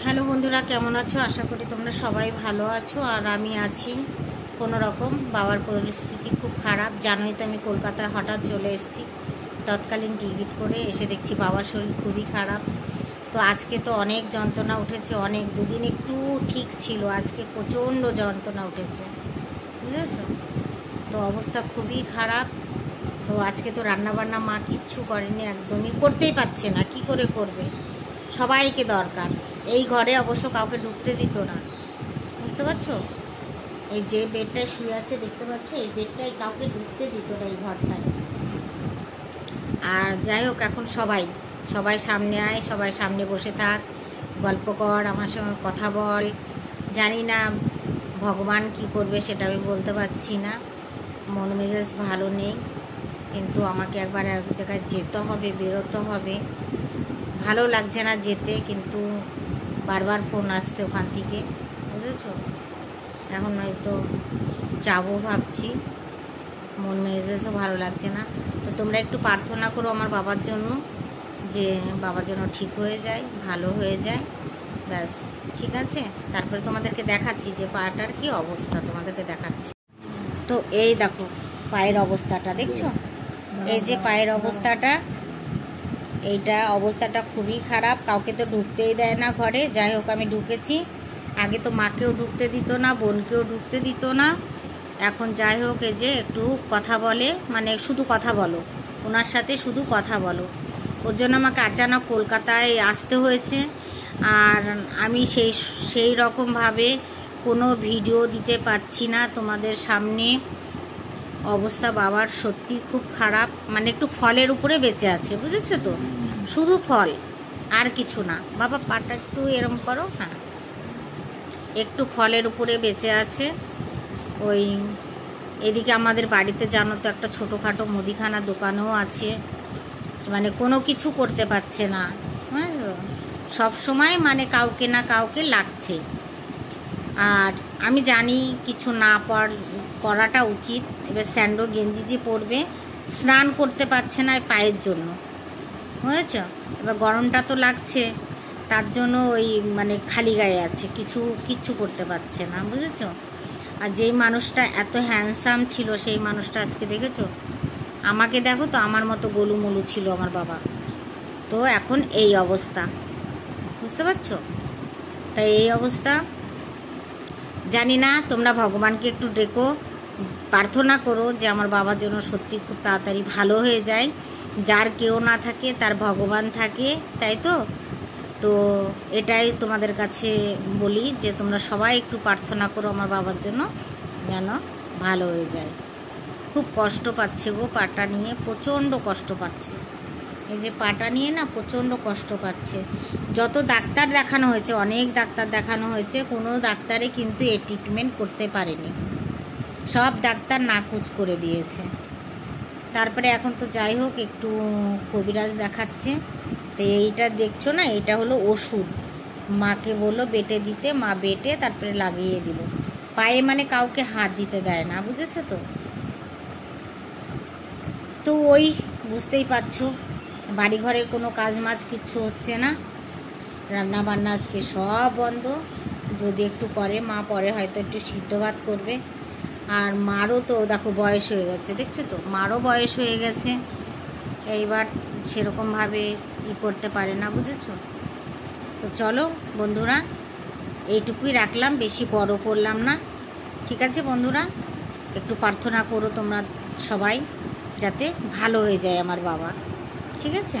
Hello বন্ধুরা, কেমন আছো? আশা করি তোমরা সবাই ভালো আছো। আর আমি আছি কোনো রকম। বাবার পরিস্থিতি খুব খারাপ, জানোই তো। আমি কলকাতায় হঠাৎ চলে এসেছি, তৎকালীন টিকিট করে এসে দেখছি বাবার শরীর খুবই খারাপ। তো আজকে তো অনেক যন্ত্রণা উঠেছে, অনেক। দুদিন একটু ঠিক ছিল, আজকে প্রচণ্ড যন্ত্রণা উঠেছে, বুঝেছ? তো অবস্থা খুবই খারাপ। তো আজকে তো রান্নাবান্না মা কিচ্ছু করেনি, একদমই করতেই পারছে না। কি করে করবে? সবাইকে দরকার। এই ঘরে অবশ্য কাউকে ঢুকতে দিত না, বুঝতে পারছো? এই যে বেডটায় শুয়ে আছে দেখতে পাচ্ছ, এই বেডটায় কাউকে ঢুকতে দিত না, এই ঘরটায়। আর যাই হোক, এখন সবাই সামনে আয়, সবাই সামনে বসে থাক, গল্প কর, আমার সঙ্গে কথা বল। জানি না ভগবান কি করবে, সেটা আমি বলতে পারছি না। মন মেজাজ ভালো নেই, কিন্তু আমাকে একবার এক জায়গায় যেতে হবে, বেরোতে হবে। ভালো লাগছে না যেতে, কিন্তু বারবার ফোন আসছে ওখান থেকে, বুঝেছো? এখন হয়তো যাবো ভাবছি, মন মেজাজও ভালো লাগছে না। তো তোমরা একটু প্রার্থনা করো আমার বাবার জন্য, যে বাবার জন্য ঠিক হয়ে যায়, ভালো হয়ে যায়, ব্যাস। ঠিক আছে? তারপরে তোমাদেরকে দেখাচ্ছি যে পাটার কি অবস্থা, তোমাদেরকে দেখাচ্ছি। তো এই দেখো পায়ের অবস্থাটা, দেখছো? এই যে পায়ের অবস্থাটা, এইটা অবস্থাটা খুবই খারাপ। কাউকে তো ঢুকতেই দেয় না ঘরে। যাই হোক, আমি ঢুকেছি। আগে তো মাকেও ঢুকতে দিত না, বোনকেও ঢুকতে দিত না। এখন যাই হোক, এই যে একটু কথা বলে, মানে শুধু কথা বলো, ওনার সাথে শুধু কথা বলো। ওর জন্য আমাকে আচানক কলকাতায় আসতে হয়েছে। আর আমি সেই রকমভাবে কোনো ভিডিও দিতে পারছি না তোমাদের সামনে। অবস্থা বাবার সত্যি খুব খারাপ, মানে একটু ফলের উপরে বেঁচে আছে, বুঝেছো তো? শুধু ফল, আর কিছু না। বাবা পাটা একটু এরম করো, হ্যাঁ। একটু ফলের উপরে বেঁচে আছে। ওই এদিকে আমাদের বাড়িতে জানো তো একটা ছোটোখাটো মুদিখানা দোকানও আছে, মানে কোনো কিছু করতে পারছে না, বুঝেছো? সব সময় মানে কাউকে না কাউকে লাগছে। আর আমি জানি কিছু না পরাটা উচিত। এবার স্যান্ডো গেঞ্জি যে পরবে, স্নান করতে পারছে না পায়ের জন্য, বুঝেছ? এবার গরমটা তো লাগছে, তার জন্য ওই মানে খালি গায়ে আছে, কিচ্ছু করতে পারছে না, বুঝেছ? আর যেই মানুষটা এত হ্যান্ডসাম ছিল, সেই মানুষটা আজকে দেখেছো? আমাকে দেখো তো, আমার মতো গোলুমলু ছিল আমার বাবা। তো এখন এই অবস্থা, বুঝতে পারছো? তাই এই অবস্থা। জানি না, তোমরা ভগবানকে একটু ডেকো, প্রার্থনা করো যে আমার বাবার জন্য সত্যি খুব তাড়াতাড়ি ভালো হয়ে যায়। যার কেউ না থাকে তার ভগবান থাকে, তাই তো? তো এটাই তোমাদের কাছে বলি, যে তোমরা সবাই একটু প্রার্থনা করো আমার বাবার জন্য, যেন ভালো হয়ে যায়। খুব কষ্ট পাচ্ছে গো, পাটা নিয়ে প্রচণ্ড কষ্ট পাচ্ছে। এই যে পাটা নিয়ে না প্রচণ্ড কষ্ট পাচ্ছে। যত ডাক্তার দেখানো হয়েছে, অনেক ডাক্তার দেখানো হয়েছে, কোনো ডাক্তারে কিন্তু এ ট্রিটমেন্ট করতে পারেনি। সব ডাক্তার নাকুচ করে দিয়েছে। তারপরে এখন তো যাই হোক, একটু কবিরাজ দেখাচ্ছে। তো এইটা দেখছো না, এটা হলো ওষুধ। মাকে বললো বেটে দিতে, মা বেটে তারপরে লাগিয়ে দিল পায়ে, মানে কাউকে হাত দিতে দেয় না, বুঝেছো তো? তো ওই বুঝতেই পারছো, বাড়িঘরে কোনো কাজ মাজ কিচ্ছু হচ্ছে না। রান্না বান্না আজকে সব বন্ধ। যদি একটু করে মা, পরে হয়তো একটু সিদ্ধ ভাত করবে। আর মারও তো দেখো বয়স হয়ে গেছে, দেখছো তো? মারও বয়স হয়ে গেছে, এইবার সেরকমভাবে করতে পারে না, বুঝেছো? তো চলো বন্ধুরা, এইটুকুই রাখলাম, বেশি বড় করলাম না। ঠিক আছে বন্ধুরা, একটু প্রার্থনা করো তোমরা সবাই, যাতে ভালো হয়ে যায় আমার বাবা। ঠিক আছে?